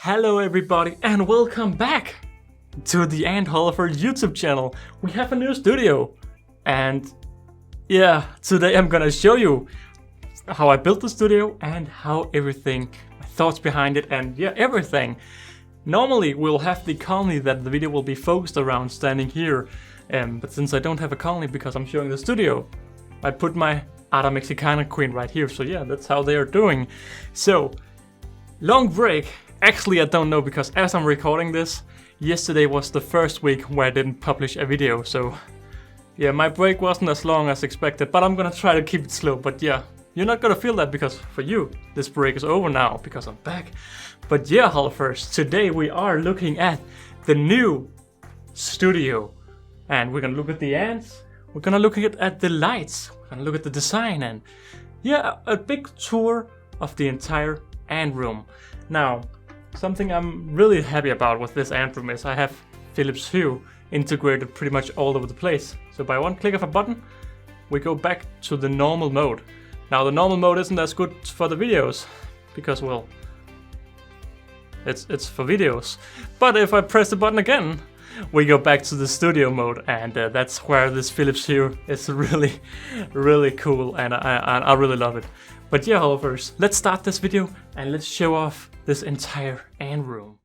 Hello everybody and welcome back to the Ant Holleufer YouTube channel. We have a new studio and yeah, today I'm gonna show you how I built the studio and how everything, my thoughts behind it and yeah, everything. Normally we'll have the colony that the video will be focused around standing here, but since I don't have a colony because I'm showing the studio, I put my Ada Mexicana queen right here, so yeah, that's how they are doing. So, long break. Actually, I don't know because as I'm recording this, yesterday was the first week where I didn't publish a video, so yeah, my break wasn't as long as expected, but I'm gonna try to keep it slow. But yeah, you're not gonna feel that because for you, this break is over now because I'm back. But yeah, Holleuffers, today we are looking at the new studio and we're gonna look at the ants, we're gonna look at the lights, we're gonna look at the design and yeah, a big tour of the entire ant room. Now, something I'm really happy about with this ant room is I have Philips Hue integrated pretty much all over the place. So by one click of a button, we go back to the normal mode. Now the normal mode isn't as good for the videos because, well, it's for videos. But if I press the button again, we go back to the studio mode, and that's where this Philips Hue is really cool, and I really love it. But yeah, Holleuffers, let's start this video and let's show off this entire ant room.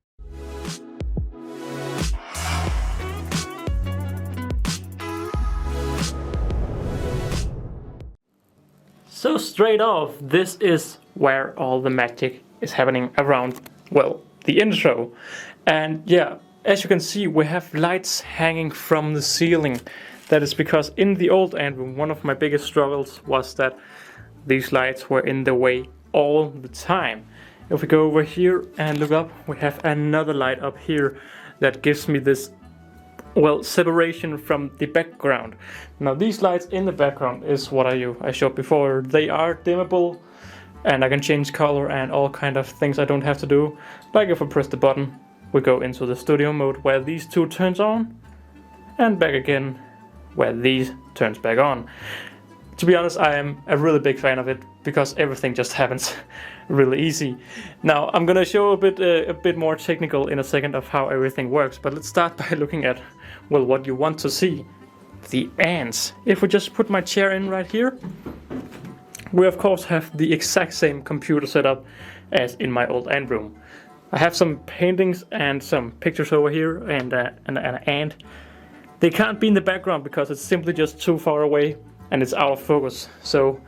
So straight off, this is where all the magic is happening around, well, the intro. And yeah, as you can see, we have lights hanging from the ceiling. That is because in the old ant room, one of my biggest struggles was that these lights were in the way all the time. If we go over here and look up, we have another light up here that gives me this, well, separation from the background. Now these lights in the background is what I showed before. They are dimmable and I can change color and all kind of things I don't have to do. Like if I press the button, we go into the studio mode where these two turns on and back again where these turns back on. To be honest, I am a really big fan of it because everything just happens really easy. Now I'm gonna show a bit more technical in a second of how everything works, but let's start by looking at, well, what you want to see, the ants. If we just put my chair in right here, we of course have the exact same computer setup as in my old ant room. I have some paintings and some pictures over here and an ant. They can't be in the background because it's simply just too far away and it's out of focus. So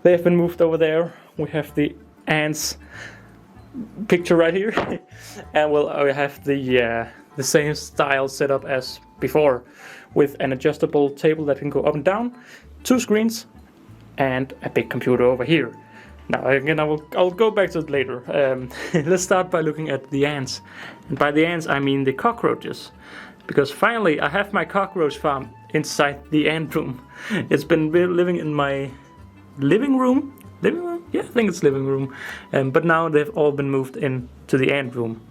they have been moved over there. We have the ants picture right here. And well, we have the same style setup as before with an adjustable table that can go up and down, two screens and a big computer over here. Now again, I'll go back to it later. Let's start by looking at the ants. And by the ants I mean the cockroaches. Because finally I have my cockroach farm inside the ant room. It's been living in my living room? Yeah, I think it's living room. But now they've all been moved into the ant room.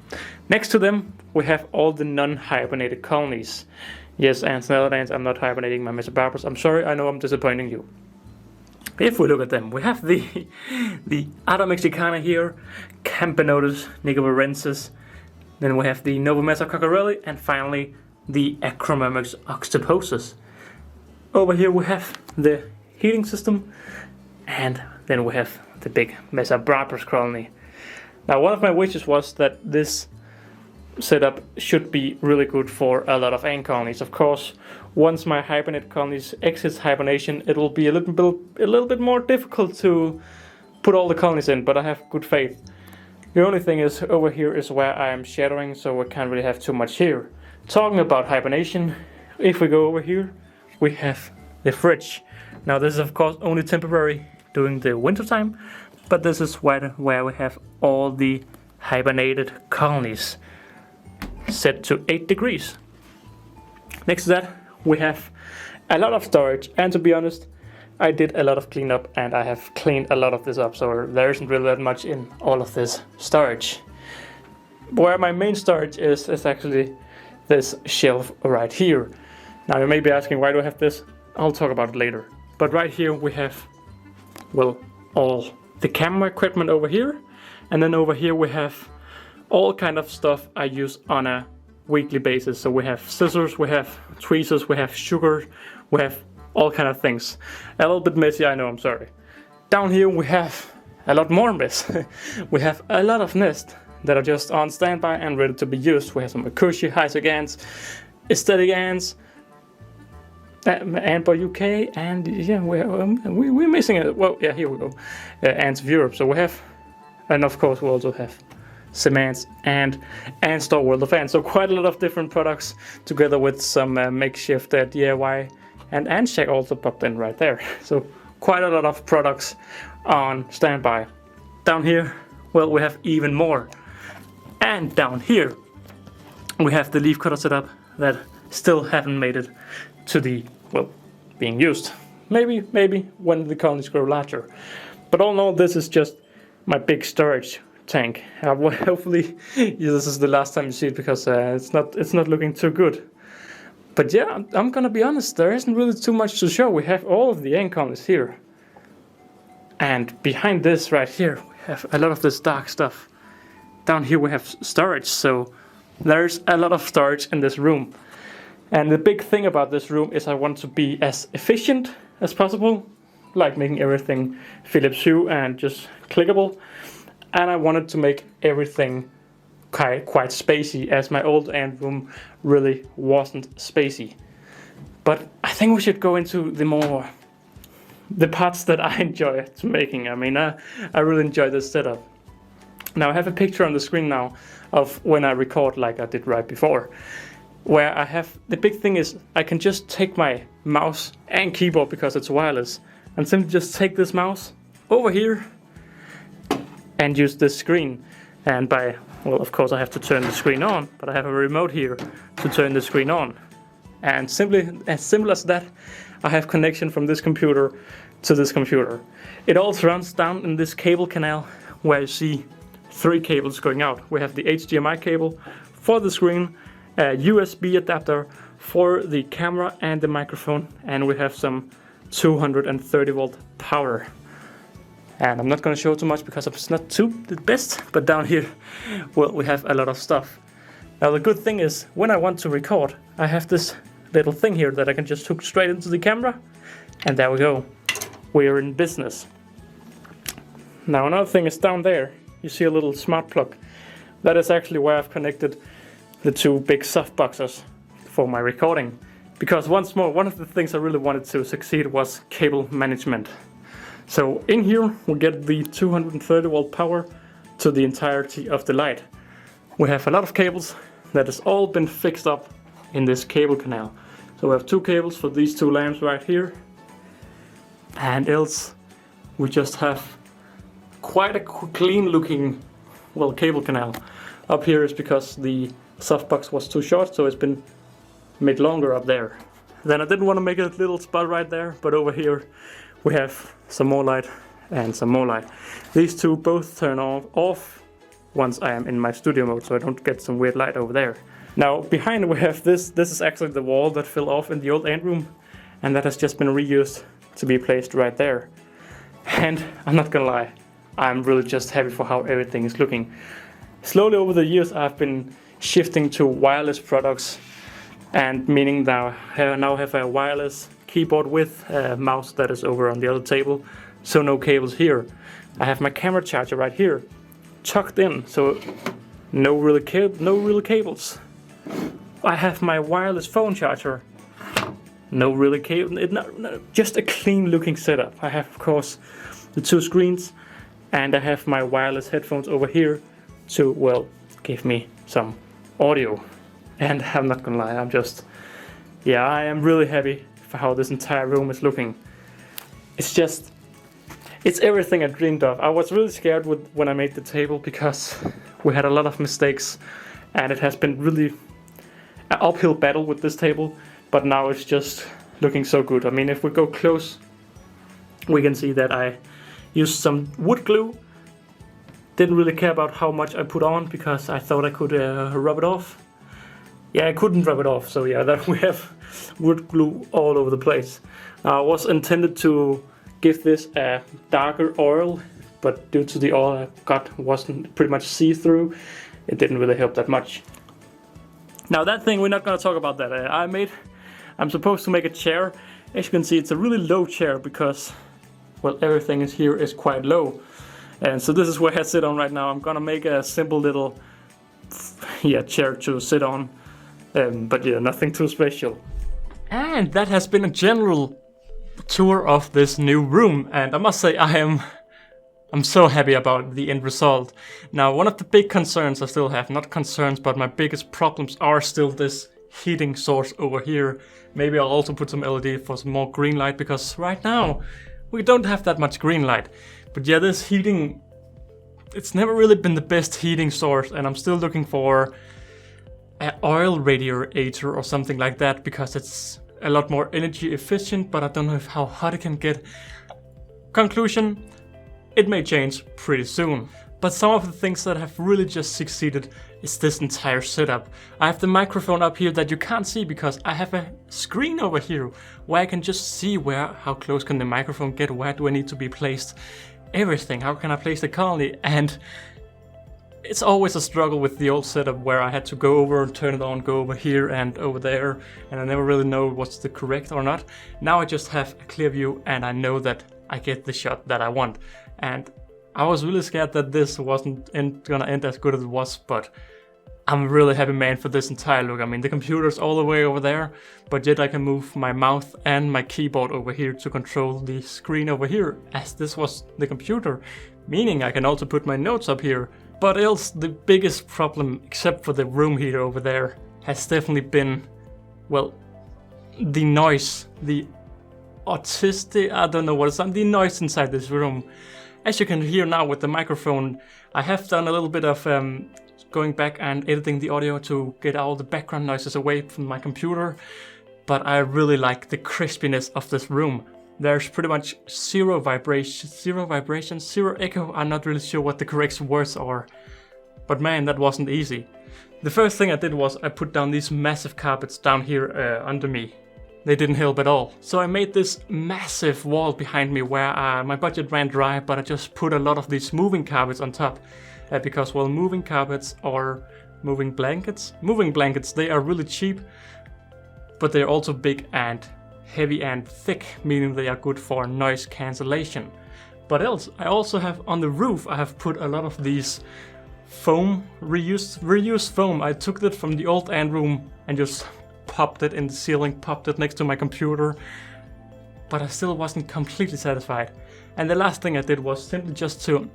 Next to them we have all the non-hibernated colonies. Yes, ants and other ants, I'm not hibernating my mesobarbaras. I'm sorry, I know I'm disappointing you. If we look at them, we have the Ada Mexicana here, Camponotus nicobarensis, then we have the Novomessa coccarelli, and finally the Acromyrmex octoposus. Over here we have the heating system, and then we have the big mesobarbaras colony. Now one of my wishes was that this setup should be really good for a lot of ant colonies. Of course, once my hibernate colonies exits hibernation, it will be a little bit more difficult to put all the colonies in, but I have good faith. The only thing is over here is where I am shadowing, so we can't really have too much here. Talking about hibernation, if we go over here, we have the fridge. Now this is of course only temporary during the winter time, but this is where we have all the hibernated colonies set to 8 degrees. Next to that we have a lot of storage, and to be honest, I did a lot of cleanup and I have cleaned a lot of this up, so there isn't really that much in all of this storage. Where my main storage is actually this shelf right here. Now you may be asking, why do I have this? I'll talk about it later. But right here we have, well, all the camera equipment over here, and then over here we have all kind of stuff I use on a weekly basis. So we have scissors, we have tweezers, we have sugar, we have all kind of things. A little bit messy, I know, I'm sorry. Down here we have a lot more mess. We have a lot of nests that are just on standby and ready to be used. We have some WaKooshi, Esthetic Ants, Aesthetic Ants, Ant UK, and yeah, we're missing it. Well, yeah, here we go. Ants of Europe. So we have, and of course we also have some ants and Ant Store World of Ants. So quite a lot of different products together with some makeshift DIY, and Ant Shack also popped in right there. So quite a lot of products on standby. Down here, well, we have even more. And down here, we have the leaf cutter setup that still haven't made it to the, well, being used. Maybe when the colonies grow larger. But all in all, this is just my big storage tank. Hopefully, this is the last time you see it, because it's not looking too good. But yeah, I'm gonna be honest, there isn't really too much to show. We have all of the ant colonies here. And behind this right here, we have a lot of this dark stuff. Down here we have storage, so there's a lot of storage in this room. And the big thing about this room is I want to be as efficient as possible, like making everything Philips Hue and just clickable. And I wanted to make everything quite spacey, as my old ant room really wasn't spacey. But I think we should go into the parts that I enjoy to making. I mean, I really enjoy this setup. Now I have a picture on the screen now of when I record, like I did right before, where I have, the big thing is I can just take my mouse and keyboard, because it's wireless, and simply just take this mouse over here and use this screen. And by, well, of course I have to turn the screen on, but I have a remote here to turn the screen on. And simply, as simple as that, I have connection from this computer to this computer. It all runs down in this cable canal where you see 3 cables going out. We have the HDMI cable for the screen, a USB adapter for the camera and the microphone, and we have some 230 volt power. And I'm not going to show too much because it's not too the best, but down here, well, we have a lot of stuff. Now the good thing is, when I want to record, I have this little thing here that I can just hook straight into the camera, and there we go. We're in business. Now another thing is down there, you see a little smart plug. That is actually where I've connected the 2 big soft boxes for my recording. Because once more, one of the things I really wanted to succeed was cable management. So in here we get the 230 volt power to the entirety of the light. We have a lot of cables that has all been fixed up in this cable canal. So we have 2 cables for these 2 lamps right here. And else we just have quite a clean looking, well, cable canal. Up here is because the softbox was too short, so it's been made longer up there. Then I didn't want to make a little spot right there, but over here we have some more light and some more light. These 2 both turn off once I am in my studio mode, so I don't get some weird light over there. Now behind we have this is actually the wall that fell off in the old ant room, and that has just been reused to be placed right there. And I'm not gonna lie, I'm really just happy for how everything is looking. Slowly over the years I've been shifting to wireless products, and meaning that I now have a wireless keyboard with a mouse that is over on the other table, so no cables here. I have my camera charger right here, tucked in, so no real cables. I have my wireless phone charger, no really cable, just a clean looking setup. I have, of course, the 2 screens, and I have my wireless headphones over here to, well, give me some audio. And I'm not gonna lie, I am really happy for how this entire room is looking. It's everything I dreamed of. I was really scared when I made the table, because we had a lot of mistakes, and it has been really an uphill battle with this table, but now it's just looking so good. I mean, if we go close, we can see that I used some wood glue. Didn't really care about how much I put on, because I thought I could rub it off. Yeah, I couldn't rub it off, so yeah, that we have wood glue all over the place. I was intended to give this a darker oil, but due to the oil I got wasn't pretty much see-through, it didn't really help that much. Now that thing, we're not gonna talk about that. I'm supposed to make a chair. As you can see, it's a really low chair because, well, everything is here is quite low. And so this is where I sit on right now. I'm gonna make a simple little, chair to sit on. But yeah, nothing too special. And that has been a general tour of this new room. And I must say, I'm so happy about the end result. Now, one of the big concerns I still have, not concerns, but my biggest problems are still this heating source over here. Maybe I'll also put some LED for some more green light, because right now we don't have that much green light. But yeah, this heating, it's never really been the best heating source, and I'm still looking for an oil radiator or something like that, because it's a lot more energy efficient, but I don't know how hot it can get. Conclusion, it may change pretty soon. But some of the things that have really just succeeded is this entire setup. I have the microphone up here that you can't see because I have a screen over here where I can just see how close can the microphone get, where do I need to be placed, everything, how can I place the colony. And it's always a struggle with the old setup where I had to go over and turn it on, go over here and over there, and I never really know what's the correct or not. Now I just have a clear view and I know that I get the shot that I want. And I was really scared that this wasn't gonna end as good as it was, but I'm a really happy man for this entire look. I mean, the computer's all the way over there, but yet I can move my mouth and my keyboard over here to control the screen over here, as this was the computer, meaning I can also put my notes up here. But else, the biggest problem, except for the room heater over there, has definitely been, well, the noise, the autistic, I don't know what it's, the noise inside this room. As you can hear now with the microphone, I have done a little bit of going back and editing the audio to get all the background noises away from my computer, but I really like the crispiness of this room. There's pretty much zero vibration, zero echo. I'm not really sure what the correct words are, but man, that wasn't easy. The first thing I did was I put down these massive carpets down here under me. They didn't help at all. So I made this massive wall behind me where my budget ran dry, but I just put a lot of these moving carpets on top. Because, well, moving carpets or moving blankets, they are really cheap, but they're also big and heavy and thick, meaning they are good for noise cancellation. But else, I also have on the roof, I have put a lot of these foam, reused foam. I took that from the old ant room and just popped it in the ceiling, popped it next to my computer, but I still wasn't completely satisfied. And the last thing I did was simply just to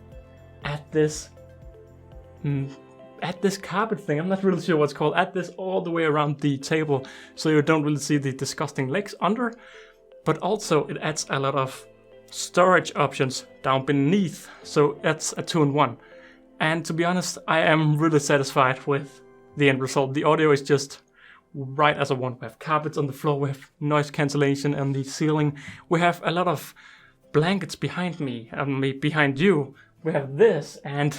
add this carpet thing, I'm not really sure what's called, add this all the way around the table so you don't really see the disgusting legs under, but also it adds a lot of storage options down beneath, so that's a 2-in-1. And to be honest, I am really satisfied with the end result. The audio is just right as I want. We have carpets on the floor, we have noise cancellation on the ceiling, we have a lot of blankets behind me, behind you, we have this, and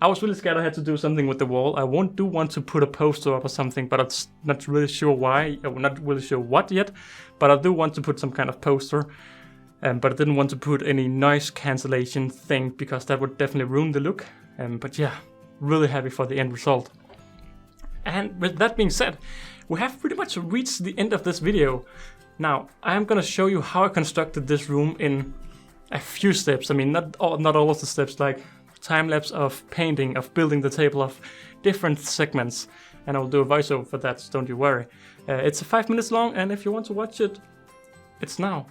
I was really scared I had to do something with the wall. I do want to put a poster up or something, but I'm not really sure why, I'm not really sure what yet, but I do want to put some kind of poster, but I didn't want to put any noise cancellation thing because that would definitely ruin the look, but yeah, really happy for the end result. And with that being said, we have pretty much reached the end of this video. Now, I'm gonna show you how I constructed this room in a few steps. I mean, not all of the steps, like time-lapse of painting, of building the table, of different segments. And I'll do a voiceover for that, so don't you worry. It's 5 minutes long, and if you want to watch it, it's now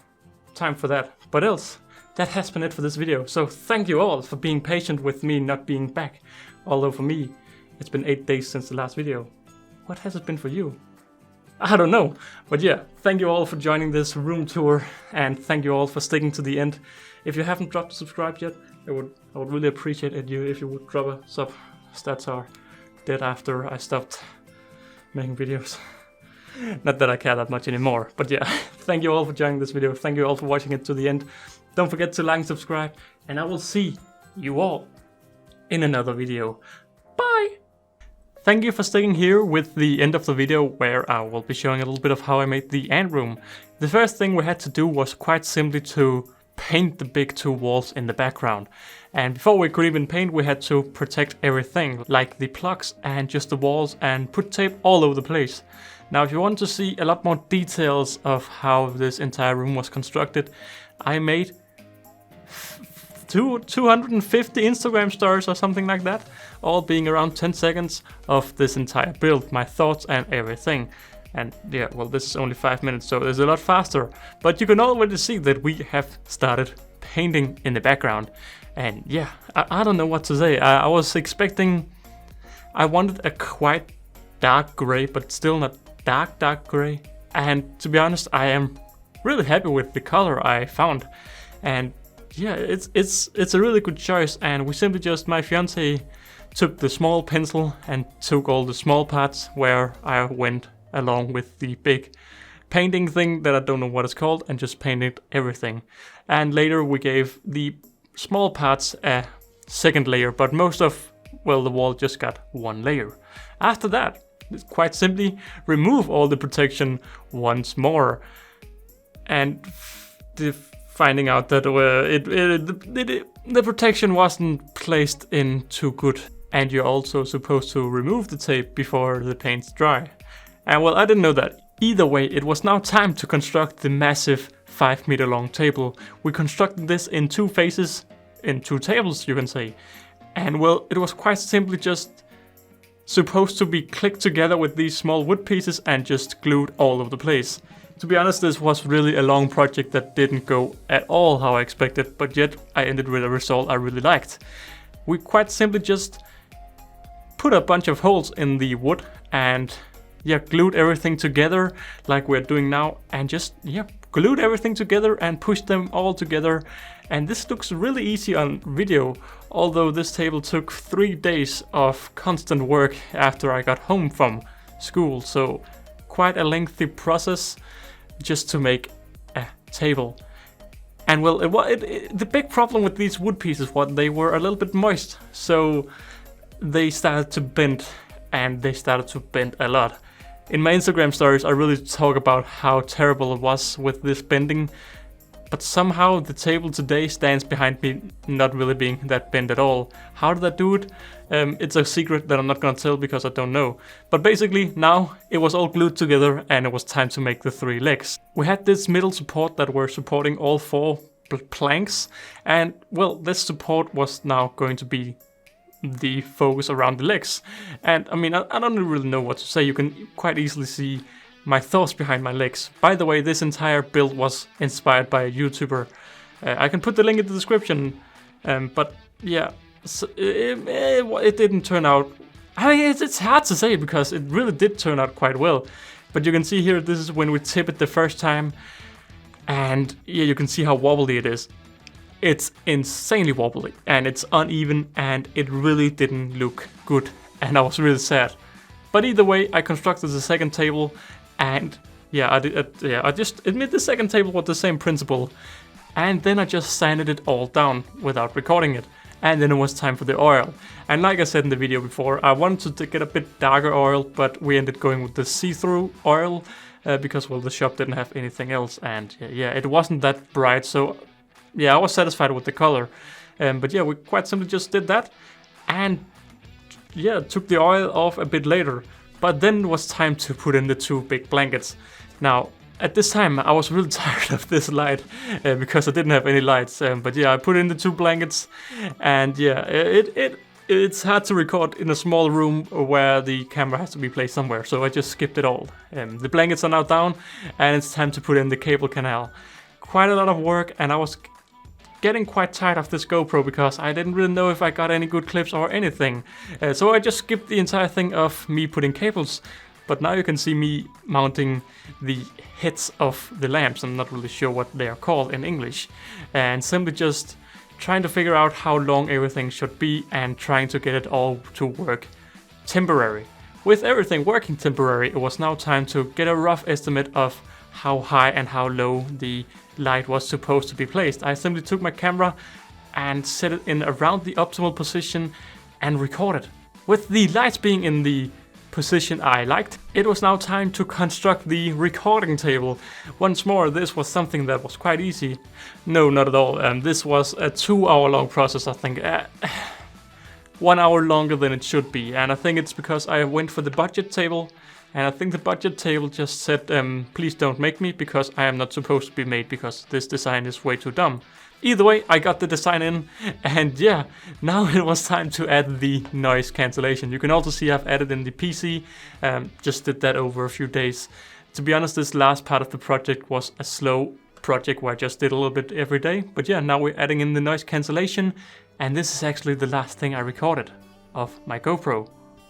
time for that. But else, that has been it for this video. So thank you all for being patient with me not being back. Although for me, it's been 8 days since the last video. What has it been for you? I don't know. But yeah, thank you all for joining this room tour, and thank you all for sticking to the end. If you haven't dropped a subscribe yet, I would really appreciate it if you would drop a sub. Stats are dead after I stopped making videos. Not that I care that much anymore, but yeah, thank you all for joining this video. Thank you all for watching it to the end. Don't forget to like and subscribe, and I will see you all in another video. Bye! Thank you for staying here with the end of the video, where I will be showing a little bit of how I made the ant room. The first thing we had to do was quite simply to paint the big two walls in the background. And before we could even paint, we had to protect everything, like the plugs and just the walls, and put tape all over the place. Now if you want to see a lot more details of how this entire room was constructed, I made 250 Instagram stories or something like that, all being around 10 seconds of this entire build, my thoughts and everything. And yeah, well, this is only 5 minutes, so it's a lot faster. But you can already see that we have started painting in the background. And yeah, I don't know what to say. I was expecting, I wanted a quite dark gray, but still not dark gray. And to be honest, I am really happy with the color I found. And yeah, it's a really good choice. And we simply just, my fiance took the small pencil and took all the small parts where I went along with the big painting thing that I don't know what it's called, and just painted everything. And later we gave the small parts a second layer, but most of, well, the wall just got one layer. After that, quite simply remove all the protection once more, and finding out that the protection wasn't placed in too good, and you're also supposed to remove the tape before the paint's dry. And well, I didn't know that. Either way, it was now time to construct the massive 5-meter long table. We constructed this in 2 phases, in 2 tables you can say. And well, it was quite simply just supposed to be clicked together with these small wood pieces and just glued all over the place. To be honest, this was really a long project that didn't go at all how I expected, but yet I ended with a result I really liked. We quite simply just put a bunch of holes in the wood and yeah, glued everything together like we're doing now, and just glued everything together and pushed them all together. And this looks really easy on video, although this table took 3 days of constant work after I got home from school, so quite a lengthy process just to make a table. And well, the big problem with these wood pieces was they were a little bit moist, so they started to bend, and they started to bend a lot. In my Instagram stories, I really talk about how terrible it was with this bending, but somehow the table today stands behind me not really being that bent at all. How did I do it? It's a secret that I'm not gonna tell because I don't know. But basically now it was all glued together and it was time to make the 3 legs. We had this middle support that were supporting all 4 planks, and well, this support was now going to be the focus around the legs. And I mean, I don't really know what to say. You can quite easily see my thoughts behind my legs. By the way, this entire build was inspired by a YouTuber. I can put the link in the description, but yeah, so it didn't turn out. I mean, it's hard to say because it really did turn out quite well. But you can see here, this is when we tip it the first time, and yeah, you can see how wobbly it is. It's insanely wobbly and it's uneven, and it really didn't look good, and I was really sad. But either way, I constructed the second table, and yeah, I just admit the second table was the same principle, and then I just sanded it all down without recording it, and then it was time for the oil. And like I said in the video before, I wanted to get a bit darker oil, but we ended going with the see-through oil because well, the shop didn't have anything else, and yeah, it wasn't that bright, so yeah, I was satisfied with the color. But yeah, we quite simply just did that, and yeah, took the oil off a bit later. But then it was time to put in the 2 big blankets. Now, at this time, I was really tired of this light because I didn't have any lights. But yeah, I put in the 2 blankets, and yeah, it's hard to record in a small room where the camera has to be placed somewhere, so I just skipped it all. The blankets are now down, and it's time to put in the cable canal. Quite a lot of work, and I was getting quite tired of this GoPro because I didn't really know if I got any good clips or anything. So I just skipped the entire thing of me putting cables. But now you can see me mounting the heads of the lamps. I'm not really sure what they are called in English. And simply just trying to figure out how long everything should be and trying to get it all to work temporary. With everything working temporary, it was now time to get a rough estimate of how high and how low the light was supposed to be placed. I simply took my camera and set it in around the optimal position and recorded. With the lights being in the position I liked. It was now time to construct the recording table. Once more, this was something that was quite easy. No, not at all. This was a 2-hour long process, I think. 1 hour longer than it should be, and I think it's because I went for the budget table, and I think the budget table just said, please don't make me, because I am not supposed to be made, because this design is way too dumb. Either way, I got the design in, and yeah, now it was time to add the noise cancellation. You can also see I've added in the PC, just did that over a few days. To be honest, this last part of the project was a slow project where I just did a little bit every day, but yeah, now we're adding in the noise cancellation, and this is actually the last thing I recorded of my GoPro.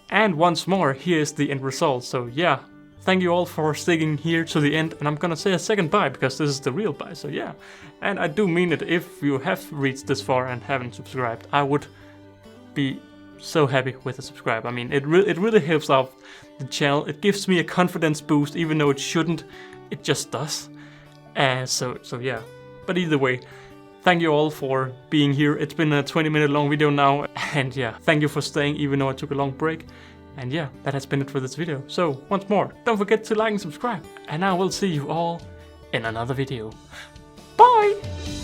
And once more, here's the end result. So yeah, thank you all for sticking here to the end, and I'm gonna say a second bye because this is the real bye, so yeah. And I do mean it, if you have reached this far and haven't subscribed, I would be so happy with a subscribe. I mean, it really helps out the channel. It gives me a confidence boost, even though it shouldn't, it just does. So yeah, but either way, thank you all for being here. It's been a 20-minute long video now, and yeah, thank you for staying even though I took a long break. And yeah, that has been it for this video. So once more, don't forget to like and subscribe, and I will see you all in another video. Bye!